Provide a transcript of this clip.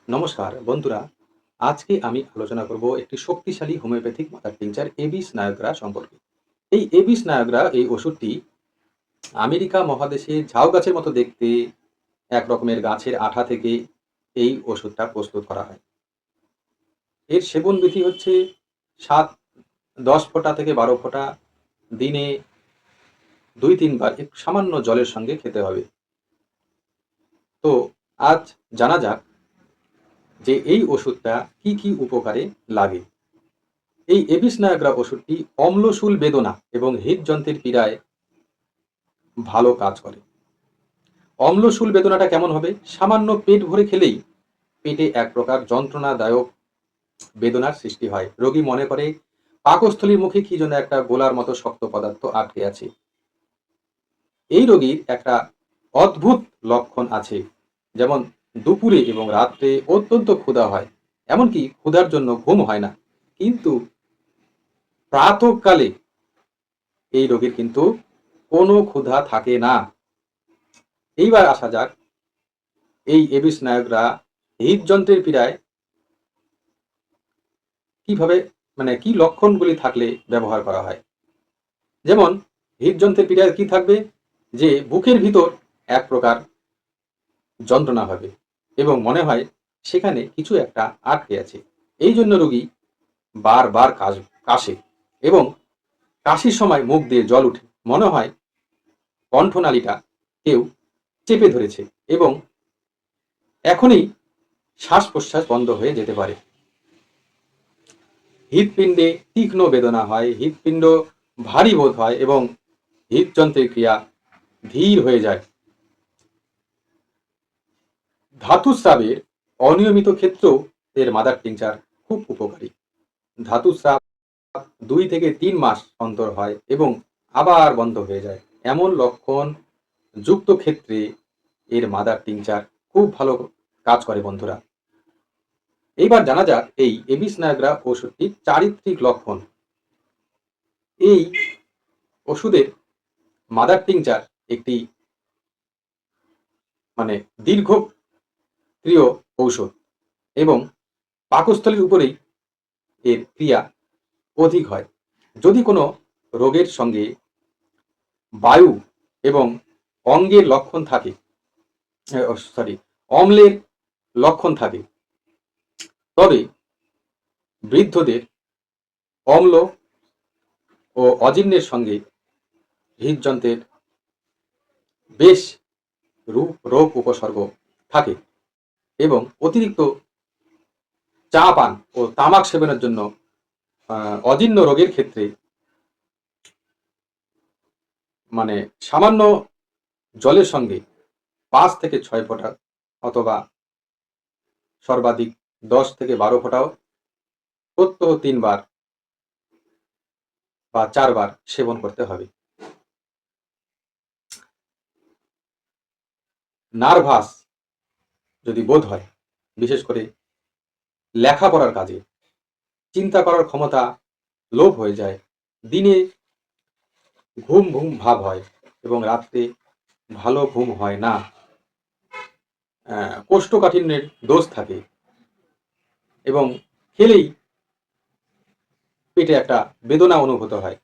নমস্কার বন্ধুরা, আজকে আমি আলোচনা করব একটি শক্তিশালী হোমিওপ্যাথিক মাদার টিংচার এবিস নায়োগ্রা সম্পর্কে। এই এবিস নায়োগ্রা এই ওষুধটি আমেরিকা মহাদেশে ঝাউ গাছের মতো দেখতে এক রকমের গাছের আঠা থেকে এই ওষুধটা প্রস্তুত করা হয়। এর সেবন বিধি হচ্ছে 10 ফোঁটা থেকে 12 ফোঁটা দিনে 2-3 বার একটু সামান্য জলের সঙ্গে খেতে হবে। তো আজ জানা যাক যে এই ওষুধটা কি কি উপকারে লাগে। এই এবিস নায়োগ্রা ওষুধটি অম্লশূল বেদনা এবং হৃদযন্ত্রের পীড়ায় ভালো কাজ করে। অম্লশূল বেদনাটা কেমন হবে? সামান্য পেট ভরে খেলেই পেটে এক প্রকার যন্ত্রণাদায়ক বেদনার সৃষ্টি হয়। রোগী মনে করে পাকস্থলীর মুখে কি যেন একটা গোলার মতো শক্ত পদার্থ আটকে আছে। এই রোগীর একটা অদ্ভুত লক্ষণ আছে, যেমন দুপুরে এবং রাত্রে অত্যন্ত ক্ষুধা হয়, এমনকি ক্ষুধার জন্য ঘুম হয় না। কিন্তু প্রাতঃকালে এই রোগীর কিন্তু কোনো ক্ষুধা থাকে না। এইবার আসা যাক এই এবিস নায়োগ্রা হৃদযন্ত্রের পীড়ায় কিভাবে, কি লক্ষণগুলি থাকলে ব্যবহার করা হয়। যেমন হৃদযন্ত্রের পীড়ায় কি থাকবে, যে বুকের ভিতর এক প্রকার যন্ত্রণা হবে এবং মনে হয় সেখানে কিছু একটা আটকে আছে। এই জন্য রোগী বারবার কাশে এবং কাশির সময় মুখ দিয়ে জল উঠে, মনে হয় কণ্ঠনালীটা কেউ চেপে ধরেছে এবং এখনই শ্বাস প্রশ্বাস বন্ধ হয়ে যেতে পারে। হৃৎপিণ্ডে তীক্ষ্ণ বেদনা হয়, হৃৎপিণ্ড ভারী বোধ হয় এবং হৃদযন্ত্রের ক্রিয়া ধীর হয়ে যায়। ধাতুস্রাবের অনিয়মিত ক্ষেত্রেও এর মাদার টিংচার খুব উপকারী। ধাতুস্রাব 2 থেকে 3 মাস অন্তর হয় এবং আবার বন্ধ হয়ে যায়, এমন লক্ষণ যুক্ত ক্ষেত্রে এর মাদার টিংচার খুব ভালো কাজ করে বন্ধুরা। এইবার জানা যাক এই এবিস নায়োগ্রা ওষুধটির চারিত্রিক লক্ষণ। এই ওষুধের মাদার টিংচার একটি দীর্ঘক্রিয় ঔষধ এবং পাকস্থলীর উপরেই এর ক্রিয়া অধিক হয়। যদি কোনো রোগের সঙ্গে বায়ু এবং অঙ্গের লক্ষণ থাকে, অম্লের লক্ষণ থাকে, তবে বৃদ্ধদের অম্ল ও অজীর্ণের সঙ্গে হৃদযন্ত্রের বেশ রোগ উপসর্গ থাকে এবং অতিরিক্ত চা পান ও তামাক সেবনের জন্য অজীর্ণ রোগের ক্ষেত্রে সামান্য জলের সঙ্গে 5 থেকে 6 ফোঁটা অথবা সর্বাধিক 10 থেকে 12 ফোঁটাও প্রত্যহ 3 বার বা 4 বার সেবন করতে হবে। নার্ভাস যদি বোধ হয়, বিশেষ করে লেখাপড়ার কাজে চিন্তা করার ক্ষমতা লোপ হয়ে যায়, দিনে ঘুম ঘুম ভাব হয় এবং রাত্রে ভালো ঘুম হয় না, কোষ্ঠকাঠিন্যের দোষ থাকে এবং খেলেই পেটে একটা বেদনা অনুভূত হয়,